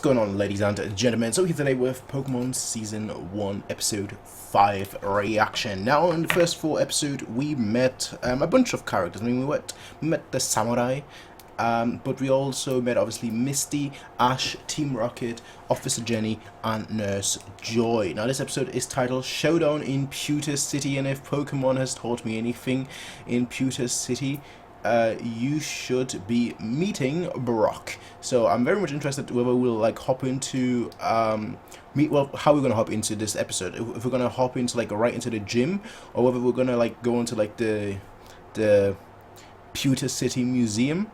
What's going on, ladies and gentlemen? So here today with Pokemon Season 1 Episode 5 reaction. Now in the first 4 episodes we met a bunch of characters. I mean, we met the Samurai, but we also met obviously Misty, Ash, Team Rocket, Officer Jenny and Nurse Joy. Now this episode is titled Showdown in Pewter City, and if Pokemon has taught me anything in Pewter City, you should be meeting Brock. So I'm very much interested whether we'll like hop into how we're gonna hop into this episode. If we're gonna hop into like right into the gym, or whether we're gonna like go into like the Pewter City Museum.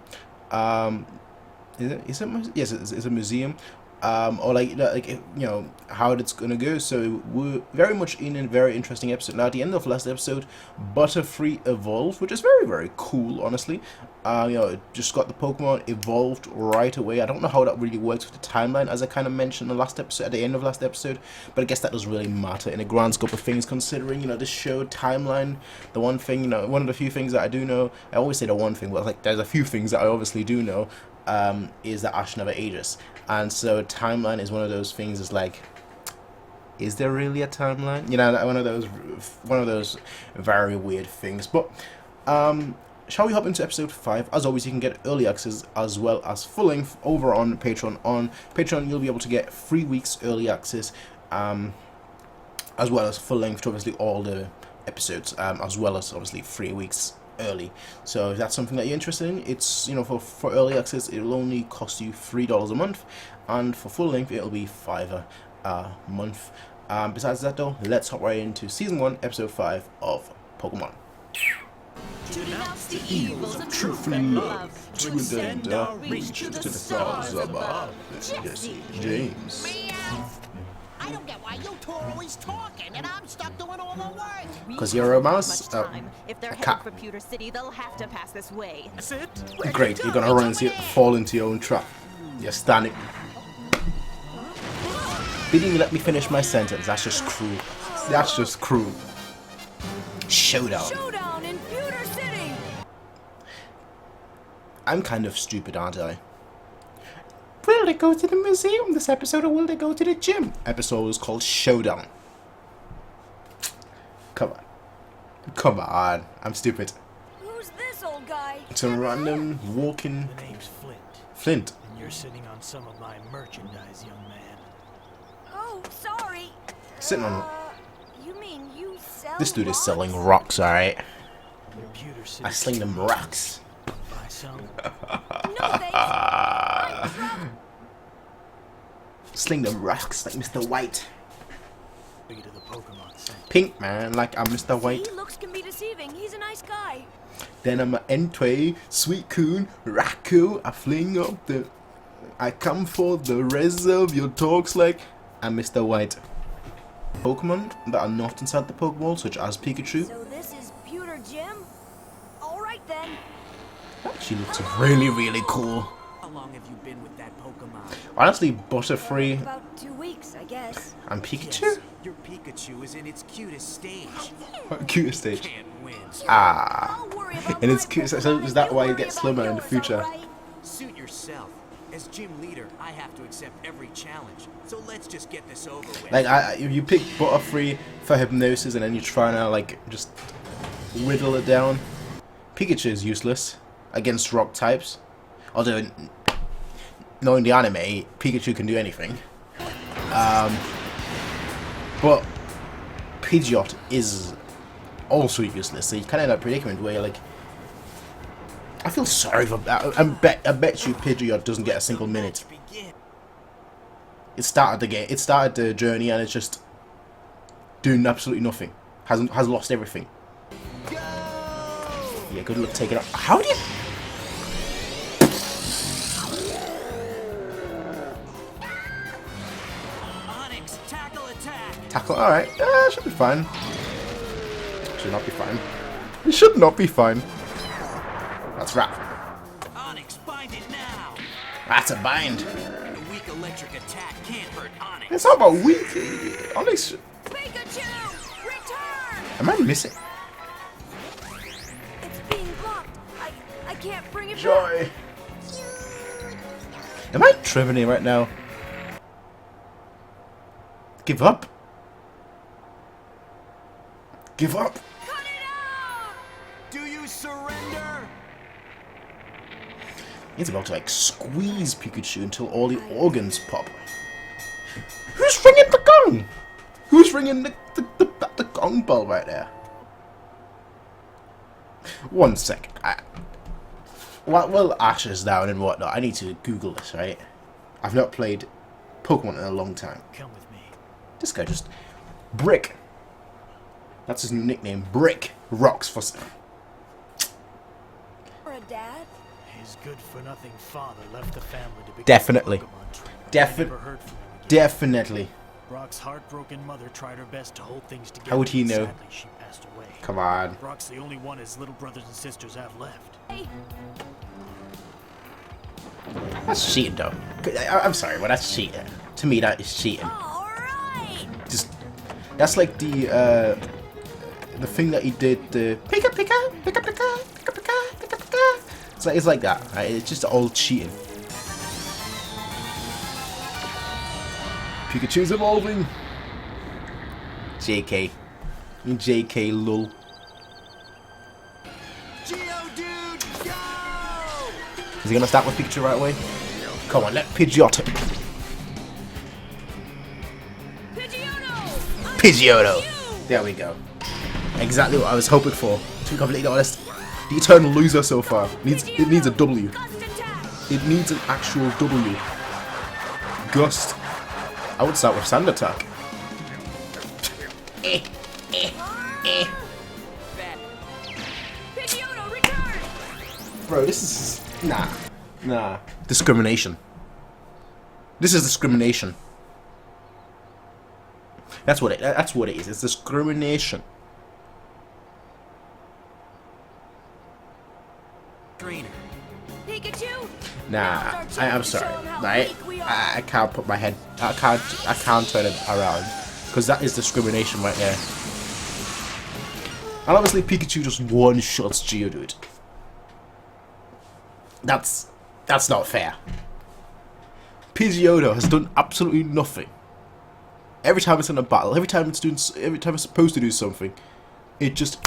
Is it yes, it's a museum. Or like you know how it's gonna go. So we're very much in a very interesting episode. Now at the end of last episode, Butterfree evolved, which is very cool, honestly. You know, it just got the Pokemon evolved right away. I don't know how that really works with the timeline, as I kind of mentioned in the last episode, at the end of last episode, but I guess that doesn't really matter in the grand scope of things, considering, you know, this show timeline. The one thing, you know, one of the few things that I do know, I always say the one thing, but like there's a few things that I obviously do know, is that Ash never ages. And so timeline is one of those things. Is like, is there really a timeline? You know, one of those very weird things. But shall we hop into episode 5? As always, you can get early access as well as full length over on Patreon. On Patreon, you'll be able to get 3 weeks early access, as well as full length to obviously all the episodes, as well as obviously 3 weeks early. So if that's something that you're interested in, it's, you know, for early access it'll only cost you $3 a month, and for full length it'll be $5 a month. Besides that though, let's hop right into season 1 episode 5 of Pokemon. To denounce the evils of truth and love, to extend our reach to the stars above. Jesse James. I don't get why you two are always talking and I'm stuck doing all the work. Because you're a mouse. If they're a headed cat. for Pewter City, they'll have to pass this way. Sit. Great, you're gonna run into fall into your own trap. You're standing. Didn't even let me finish my sentence. That's just cruel. That's just cruel. Showdown. Showdown in Pewter City. I'm kind of stupid, aren't I? Will they go to the museum this episode, or will they go to the gym? Episode was called Showdown. Come on. Come on. I'm stupid. Who's this old guy? It's a random walking The name's Flint. Flint. And you're sitting on some of my merchandise, young man. Oh, sorry. Sitting on You mean you sell this dude is rocks? selling rocks, alright? Your Pewter City. I sling them rocks. Buy some. No thanks. I'm drunk. Sling them rocks like Mr. White. Big to the Pokemon Center. Pink man, like I'm Mr. White. See, looks can be deceiving. He's a nice guy. Then I'm a Entway, Sweet Coon, Raku. I fling up the. I come for the rest of your talks like I'm Mr. White. Pokemon that are not inside the Pokeball, such as Pikachu. So this is Pewter Gym? Alright then. She looks really cool. How long have you been with that Pokemon? Honestly, Butterfree About 2 weeks, I guess. and Pikachu? Yes, your Pikachu is in its cutest stage. Cutest stage. Can't win. Ah. I'll worry about And it's my cute. So Pokemon is and that you why it worry gets about slimmer in the yours, future? alright? Suit yourself. As gym leader, I have to accept every challenge. So let's just get this over with. Like, if you pick Butterfree for hypnosis and then you're trying to like just whittle it down, Pikachu is useless against rock types. Although, knowing the anime, Pikachu can do anything. But Pidgeot is also useless, so you kind of in a predicament where you're like, I feel sorry for. I bet you Pidgeot doesn't get a single minute. Begin. It started the game. It started the journey, and it's just doing absolutely nothing. Has lost everything. Yeah, good luck taking it. How do you? Onyx, tackle attack. Tackle. All right. Should be fine. Should not be fine. It should not be fine. That's right. Onyx, bind it now. That's a bind. A weak electric attack can't hurt Onyx. It's not about weak. Onyx. Pikachu! Return! Am I missing? It's being blocked. I can't bring it back. Joy. Am I tripping here right now? Give up. Give up. Cut it out! Do you surrender? He's about to like squeeze Pikachu until all the organs pop. Who's ringing the gong? Who's ringing the gong bell right there? 1 second. Well, Ash is down and whatnot. I need to Google this, right? I've not played Pokemon in a long time. Come with me. This guy just... Brick. That's his new nickname. Brick. Rocks for... For a dad? His good-for-nothing father left the family to become Definitely. a Pokemon trainer. Defi- Never heard from him again. Definitely. Brock's heartbroken mother tried her best to hold things together. How would he but know? Sadly, she passed away. Come on. Brock's the only one his little brothers and sisters have left. Hey, That's cheating, though. I'm sorry, but that's cheating. To me, that is cheating. alright! Just... That's like the thing that he did, the... Pika pika, pika pika, pika pika, pika pika. It's like that, right? It's just all cheating. Pikachu's evolving. JK. JK lol. Geodude, go! Is he gonna start with Pikachu right away? Come on, let Pidgeotto. Pidgeotto! Pidgeotto. There we go. Exactly what I was hoping for. To be completely honest, the eternal loser so far. It needs a W. Gust attack! It needs an actual W. Gust. I would start with Sand Attack. Pidgeotto, return! Bro, this is... Nah. Discrimination. This is discrimination. That's what it is. It's discrimination. Trainer. Pikachu! Nah, I'm sorry. I can't put my head... I can't turn it around. Because that is discrimination right there. And obviously Pikachu just one-shots Geodude. That's not fair. Pidgeotto has done absolutely nothing. Every time it's in a battle, every time it's supposed to do something, it just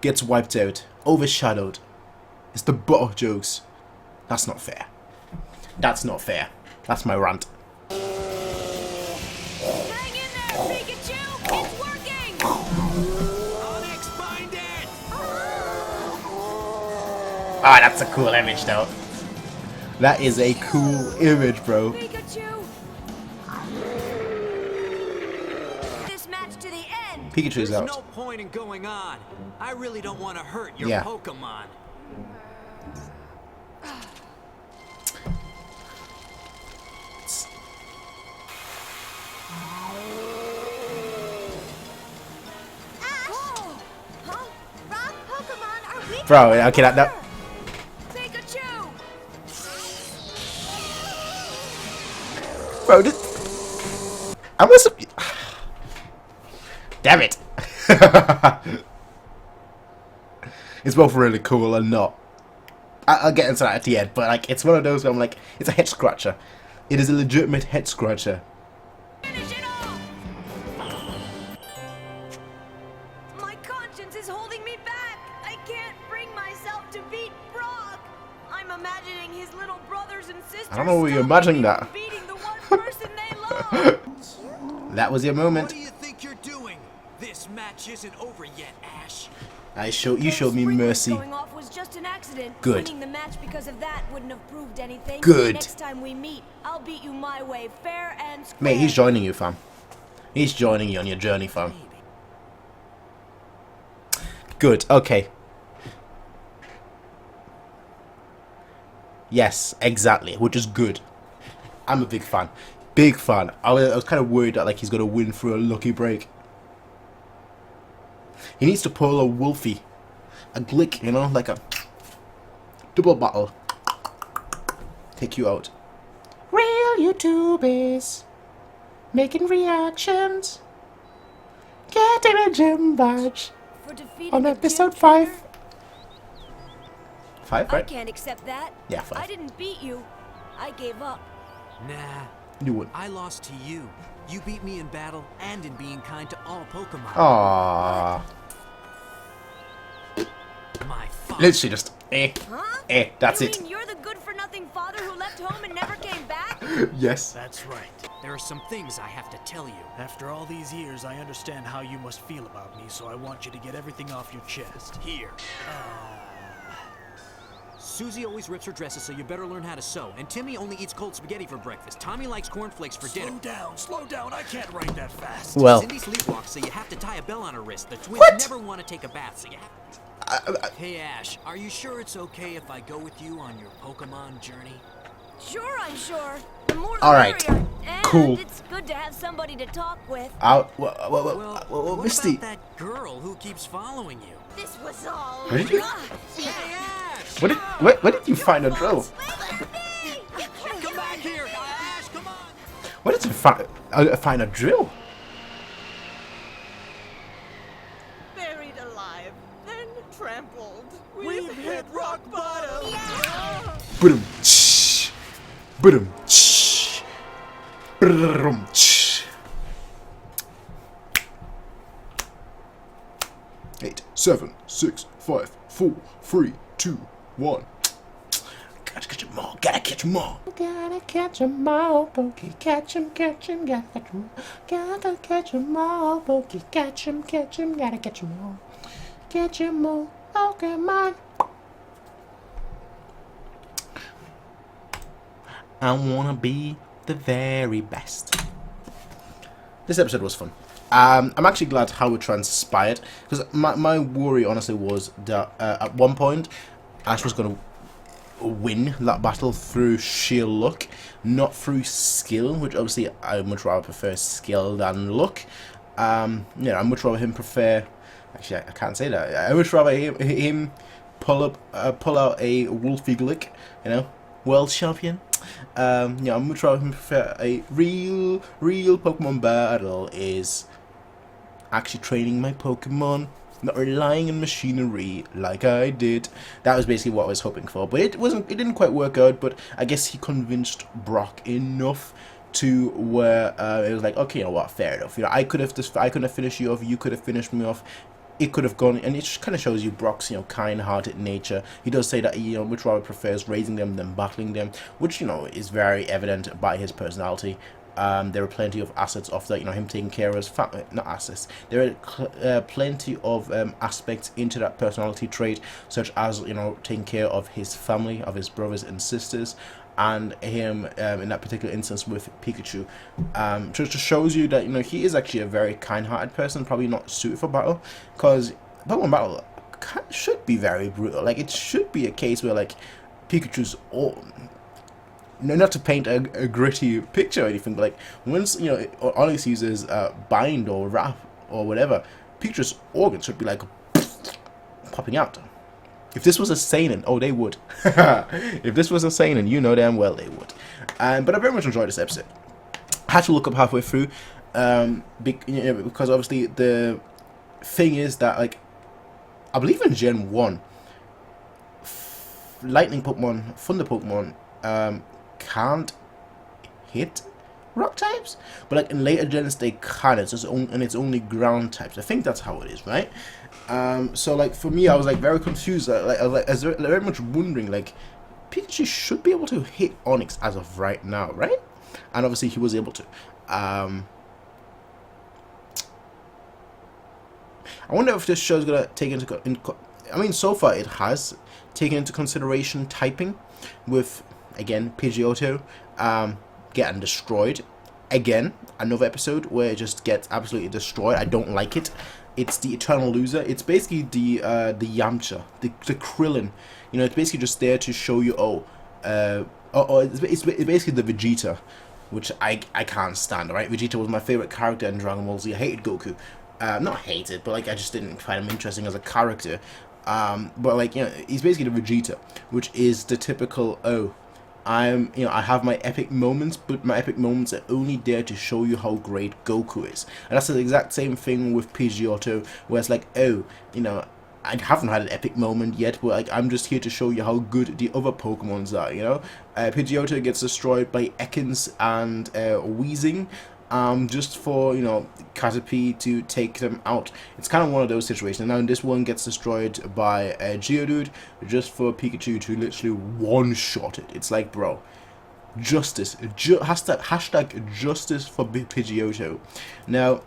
gets wiped out, overshadowed. It's the butt of jokes. That's not fair. That's not fair. That's my rant. Hang in there, Pikachu! It's working! Unexpanded! Ah, that's a cool image, though. That is a cool image, bro. Pikachu! This match to the end! Pikachu's There's out. no point in going on. I really don't want to hurt your Yeah. Pokemon. Oh! Huh? Rock Pokemon are weak. Bro, okay, that Pikachu! bro, this... I must have... Damn it. It's both really cool and not. I'll get into that at the end, but like, it's one of those where I'm like, it's a head scratcher. It is a legitimate head scratcher. Finish it off! My conscience is holding me back. I can't bring myself to beat Brock. I'm imagining his little brothers and sisters. I don't know why you're stopping imagining me that. from beating the one person they love. That was your What moment. do you think you're doing? This match isn't over yet, Ash. You showed me mercy. Going off was just an accident. Good. Winning the match because of that wouldn't have proved anything. Good. Next time we meet, I'll beat you my way, fair and square. Mate, he's joining you, fam. He's joining you on your journey, fam. Good, okay. Yes, exactly, which is good. I'm a big fan. Big fan. I was kind of worried that like he's going to win through a lucky break. He needs to pull a Wolfie. A Glick, you know, like a double battle. Take you out. Real YouTubers making reactions. Getting a gym badge For defeating on the episode gym 5. trainer? 5, I right? can't accept that. Yeah, 5. I didn't beat you. I gave up. Nah, You would. I lost to you. You beat me in battle and in being kind to all Pokemon. Aww. My father. Literally just, Huh? that's you it. mean you're the good-for-nothing father who left home and never came back? Yes. That's right. There are some things I have to tell you. After all these years, I understand how you must feel about me, so I want you to get everything off your chest. Here. Susie always rips her dresses, so you better learn how to sew. And Timmy only eats cold spaghetti for breakfast. Tommy likes cornflakes for dinner. Slow down, I can't write that fast. Well, Cindy sleepwalks, so you have to tie a bell on her wrist. The twins What? never want to take a bath, so you have Hey, Ash, are you sure it's okay if I go with you on your Pokemon journey? Sure, I'm sure. The more the All right. merrier. And Cool. it's good to have somebody to talk with. out. Well, what Misty. about that girl who keeps following you? This was all. What did you? Hey, Ash! Where did you find a drill? Come back here! Ash, come on! Where did you find a drill? Buried alive, then trampled. We've hit rock bottom! Boom. Shh. Boom. Shh. Brum. Shh. 8, 7, 6, 5, 4, 3, 2, 1. Gotta catch 'em all. Gotta catch 'em all. Gotta catch 'em all. Pokey, catch 'em, catch 'em. Gotta catch 'em all. Gotta catch 'em all. Pokey, catch 'em, catch 'em. Gotta catch 'em all. Catch 'em all. Pokemon. I wanna be the very best. This episode was fun. I'm actually glad how it transpired, because my worry honestly was that at one point Ash was going to win that battle through sheer luck, not through skill, which obviously I much rather prefer skill than luck. I much rather him prefer. Actually, I can't say that. I much rather him pull out a Wolfie Glick, world champion. I much rather him prefer a real Pokemon battle is actually training my Pokemon, not relying on machinery like I did. That was basically what I was hoping for, but it didn't quite work out. But I guess he convinced Brock enough to where it was like, okay, you know what, fair enough. I could have finished you off, you could have finished me off. It could have gone, and it just kind of shows you Brock's, kind-hearted nature. He does say that he, much rather prefers raising them than battling them, which, is very evident by his personality. There are plenty of assets of that, him taking care of his family, not assets. There are plenty of aspects into that personality trait, such as, taking care of his family, of his brothers and sisters, and him in that particular instance with Pikachu. Just shows you that, he is actually a very kind-hearted person, probably not suited for battle, because Pokemon battle should be very brutal. Like, it should be a case where, like, Pikachu's not to paint a gritty picture or anything, but like once Onyx uses bind or wrap or whatever, Pikachu's organs should be like popping out. If this was a seinen, oh, they would. If this was a seinen, damn well they would. But I very much enjoyed this episode. I had to look up halfway through, because obviously the thing is that, like, I believe in Gen 1, Lightning Pokemon, Thunder Pokemon, can't hit rock types, but like in later gens they can. And it's only ground types. I think that's how it is, right? So like for me, I was like very confused. I was very much wondering, like, Pikachu should be able to hit Onyx as of right now, right? And obviously he was able to. I wonder if this show's gonna take into. I mean, so far it has taken into consideration typing, with, again, Pidgeotto getting destroyed. Again, another episode where it just gets absolutely destroyed. I don't like it. It's the Eternal Loser. It's basically the Yamcha, the Krillin. It's basically just there to show you, it's basically the Vegeta, which I can't stand, right? Vegeta was my favorite character in Dragon Ball Z. I hated Goku. Not hated, but like I just didn't find him interesting as a character. But like, he's basically the Vegeta, which is the typical, I have my epic moments, but my epic moments are only there to show you how great Goku is. And that's the exact same thing with Pidgeotto, where it's like, I haven't had an epic moment yet, but like I'm just here to show you how good the other Pokemons are, you know? Pidgeotto gets destroyed by Ekans and Weezing, just for, you know, Caterpie to take them out. It's kind of one of those situations. Now this one gets destroyed by Geodude, just for Pikachu to literally one-shot it. It's like, bro, justice. Hashtag justice for Pidgeotto. Now,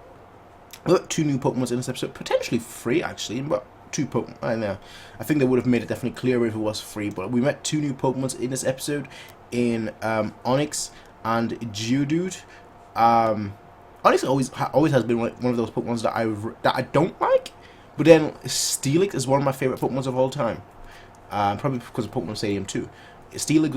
we got 2 new Pokemon in this episode, potentially 3 actually, but 2 Pokemon. I know. I think they would have made it definitely clearer if it was 3, but we met 2 new Pokemon in this episode, in Onix and Geodude. Onix always has been one of those Pokemon that I don't like, but then Steelix is one of my favorite Pokemon of all time. Probably because of Pokemon Stadium 2. Steelix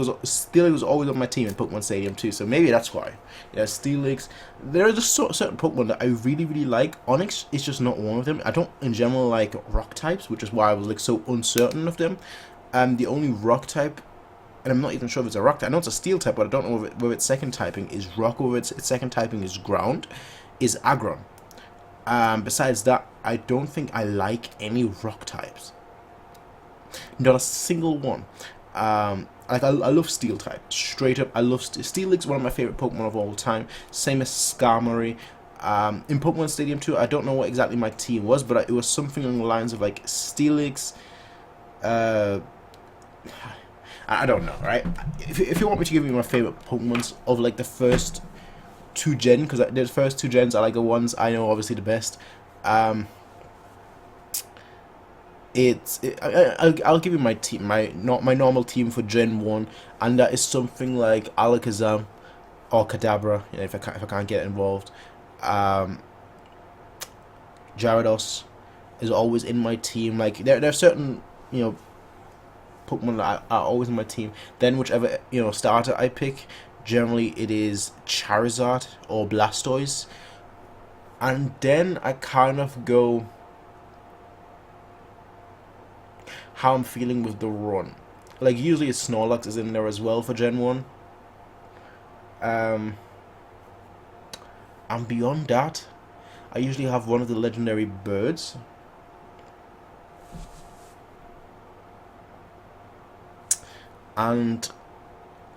was always on my team in Pokemon Stadium 2, so maybe that's why. Yeah, Steelix. There are just certain Pokemon that I really like. Onix is just not one of them. I don't, in general, like rock types, which is why I was like so uncertain of them. The only rock type, and I'm not even sure if it's a rock type. I know it's a steel type, but I don't know whether its second typing is rock or its second typing is ground, is Aggron. Besides that, I don't think I like any rock types. Not a single one. Like I love Steel type, straight up. I love Steelix, one of my favorite Pokemon of all time. Same as Skarmory. In Pokemon Stadium 2, I don't know what exactly my team was, but it was something along the lines of like Steelix. I don't know, right? If you want me to give you my favorite Pokemons of like the first 2 gen, because the first 2 gens are like the ones I know obviously the best. I'll give you my team, my normal team for Gen 1, and that is something like Alakazam or Kadabra, you know, if I can't get involved. Gyarados is always in my team. Like there are certain, you know, Pokemon that are always in my team. Then whichever, you know, starter I pick, generally it is Charizard or Blastoise, and then I kind of go how I'm feeling with the run. Like usually Snorlax is in there as well for Gen 1. And beyond that, I usually have one of the legendary birds. And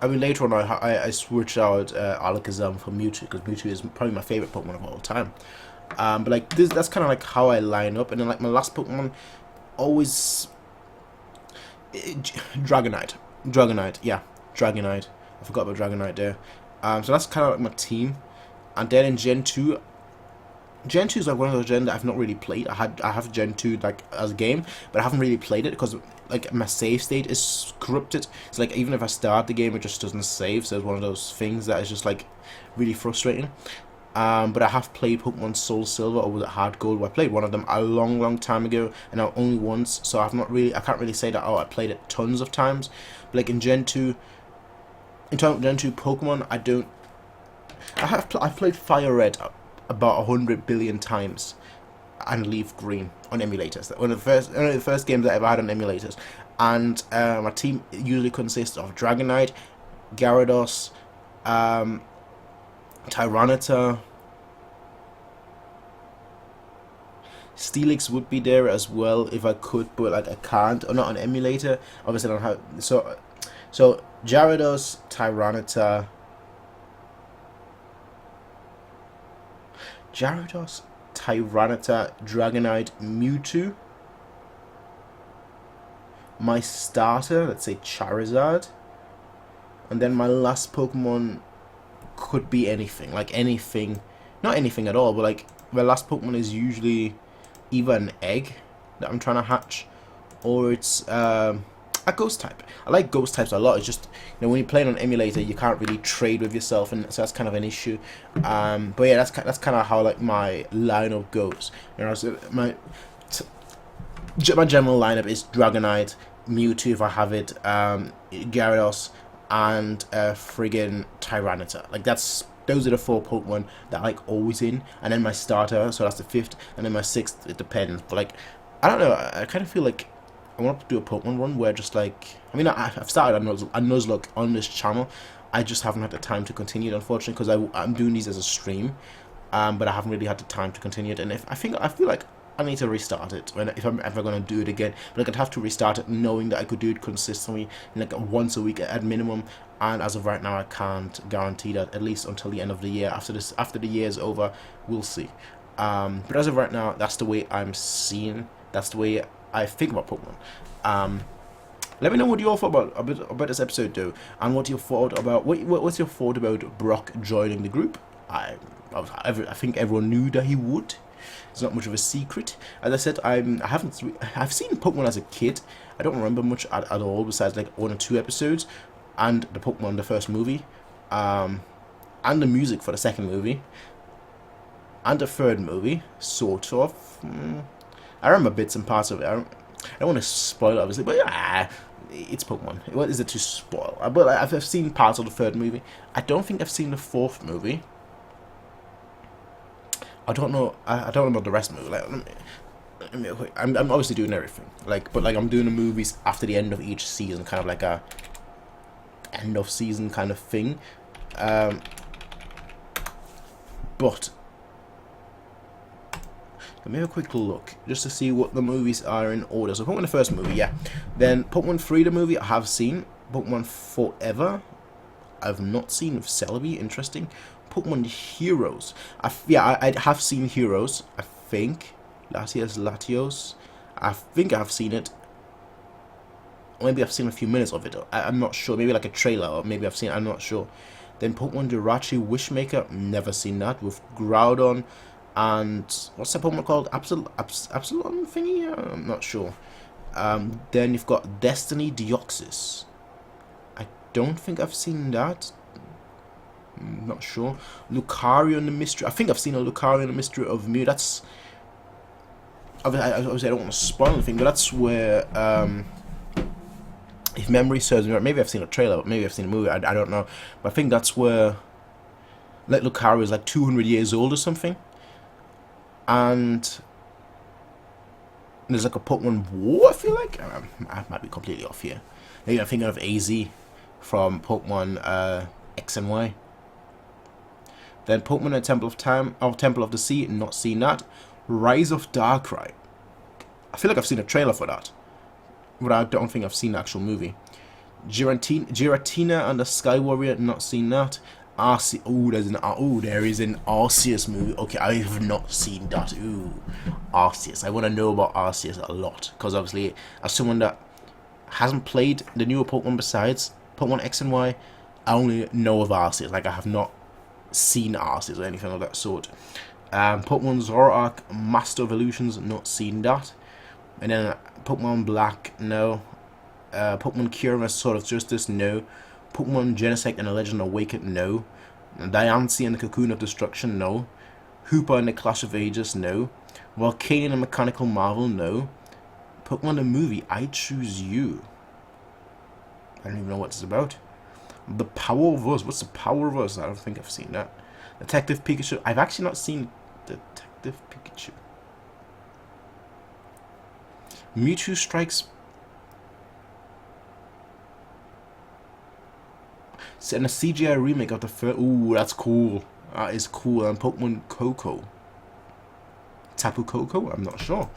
I mean later on I switched out Alakazam for Mewtwo, because Mewtwo is probably my favorite Pokemon of all time. But like that's kind of like how I line up. And then like my last Pokemon always Dragonite, yeah, Dragonite. I forgot about Dragonite there. So that's kind of like my team. And then in Gen 2 is like one of those gen that I've not really played. I have Gen 2 like as a game, but I haven't really played it because like my save state is corrupted. It's like even if I start the game, it just doesn't save. So it's one of those things that is just like really frustrating. But I have played Pokemon Soul Silver, or was it Hard Gold? Where I played one of them a long time ago, and now only once. So I can't really say that I played it tons of times. But like in Gen 2, in terms of Gen 2 Pokemon, I've played Fire Red about 100 billion times, and Leaf Green on emulators. One of the first games I ever had on emulators. And my team usually consists of Dragonite, Gyarados, Tyranitar, Steelix would be there as well if I could, but like I can't, or not on emulator. Obviously I don't have, so Gyarados, Tyranitar, Dragonite, Mewtwo. My starter, let's say Charizard, and then my last Pokemon could be anything, like anything, not anything at all, but like my last Pokemon is usually either an egg that I'm trying to hatch, or it's a ghost type. I like ghost types a lot. It's just, you know, when you're playing on emulator, you can't really trade with yourself, and so that's kind of an issue. But yeah, that's kind of how like my lineup goes. You know, so my general lineup is Dragonite, Mewtwo if I have it, Gyarados, and friggin' Tyranitar. Like those are the 4 Pokemon that I like always in, and then my starter, so that's the 5th, and then my 6th, it depends. But like, I don't know, I kind of feel like I want to do a Pokemon run where just like, I mean, I've started a Nuzlocke on this channel. I just haven't had the time to continue it, unfortunately, because I'm doing these as a stream, but I haven't really had the time to continue it. And I feel like I need to restart it if I'm ever gonna do it again. But I'd have to restart it knowing that I could do it consistently, like once a week at minimum. And as of right now, I can't guarantee that, at least until the end of the year. After the year is over, we'll see. But as of right now, that's the way I'm seeing. That's the way I think about Pokemon. Let me know what you all thought about this episode, though, and what you thought about what's your thought about Brock joining the group. I think everyone knew that he would. It's not much of a secret. As I said, I've seen Pokemon as a kid. I don't remember much at all besides like 1 or 2 episodes, and the Pokemon the first movie, and the music for the second movie, and the third movie, sort of. I remember bits and parts of it. I don't want to spoil it, obviously, but yeah, it's Pokemon. What is it to spoil? But I've seen parts of the third movie. I don't think I've seen the fourth movie. I don't know. I don't know about the rest of the movie. Like, I'm obviously doing everything. But I'm doing the movies after the end of each season, kind of like a end of season kind of thing. But let me have a quick look just to see what the movies are in order. So Pokemon the first movie, yeah. Then Pokemon 3 the movie I have seen. Pokemon Forever I've not seen with Celebi. Interesting. Pokemon Heroes. I have seen Heroes. I think Latios. I think I've seen it. Or maybe I've seen a few minutes of it. I'm not sure. Maybe like a trailer, or maybe I've seen it. I'm not sure. Then Pokemon Jirachi Wishmaker. Never seen that with Groudon. And what's that Pokemon called? Absalom thingy? I'm not sure. Then you've got Destiny Deoxys. I don't think I've seen that. Not sure. Lucario and the Mystery. I think I've seen a Lucario and the Mystery of Mew. That's obviously I don't want to spoil anything, but that's where if memory serves me right, maybe I've seen a trailer, but maybe I've seen a movie. I don't know. But I think that's where like Lucario is like 200 years old or something, and there's like a Pokemon War. I feel like I might be completely off here. Maybe I'm thinking of AZ from Pokemon X and Y. Then Pokemon at Temple of Time, or Temple of the Sea, not seen that. Rise of Darkrai. I feel like I've seen a trailer for that, but I don't think I've seen the actual movie. Giratina and the Sky Warrior, not seen that. There is an Arceus movie. Okay, I have not seen that. Ooh, Arceus. I want to know about Arceus a lot, because obviously, as someone that hasn't played the newer Pokemon besides Pokemon X and Y, I only know of Arceus. Like, I have not seen Arceus or anything of that sort. Pokemon Zoroark Master Evolutions, not seen that. And then Pokemon Black, no. Pokemon Cure Sword of Justice, no. Pokemon Genesect and the Legend Awakened, no. Diancie and the Cocoon of Destruction, no. Hoopa and the Clash of Ages, no. Volcanion and Mechanical Marvel, no. Pokemon the movie, I Choose You. I don't even know what it's about. The Power of Us. What's the Power of Us? I don't think I've seen that. Detective Pikachu. I've actually not seen Detective Pikachu. Mewtwo Strikes. And a CGI remake of the first. Ooh, that's cool. That is cool. And Pokemon Coco. Tapu Koko? I'm not sure.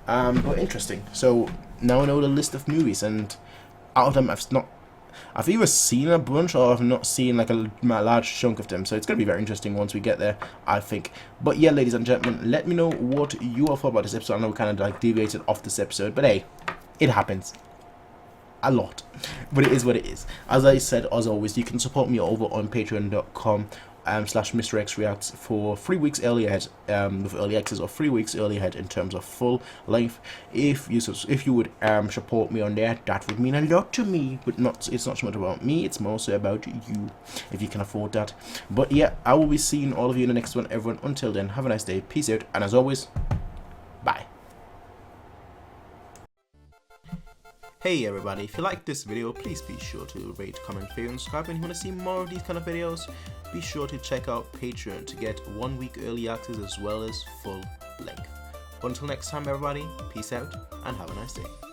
But interesting. So now I know the list of movies, and out of them I've either seen a bunch or I've not seen like a large chunk of them, so it's going to be very interesting once we get there, I think. But yeah, ladies and gentlemen, let me know what you all thought about this episode. I know we kind of like deviated off this episode, but hey, it happens. A lot. But it is what it is. As I said, as always, you can support me over on patreon.com /Mr. X Reacts for 3 weeks early ahead with early access, or 3 weeks early ahead in terms of full length. If you would support me on there, that would mean a lot to me. But it's not so much about me, it's more so about you, if you can afford that. But yeah, I will be seeing all of you in the next one, everyone. Until then, have a nice day, peace out, and as always, bye. Hey everybody, if you like this video, please be sure to rate, comment, favorite, and subscribe. And if you want to see more of these kind of videos, be sure to check out Patreon to get 1 week early access as well as full length. Until next time everybody, peace out and have a nice day.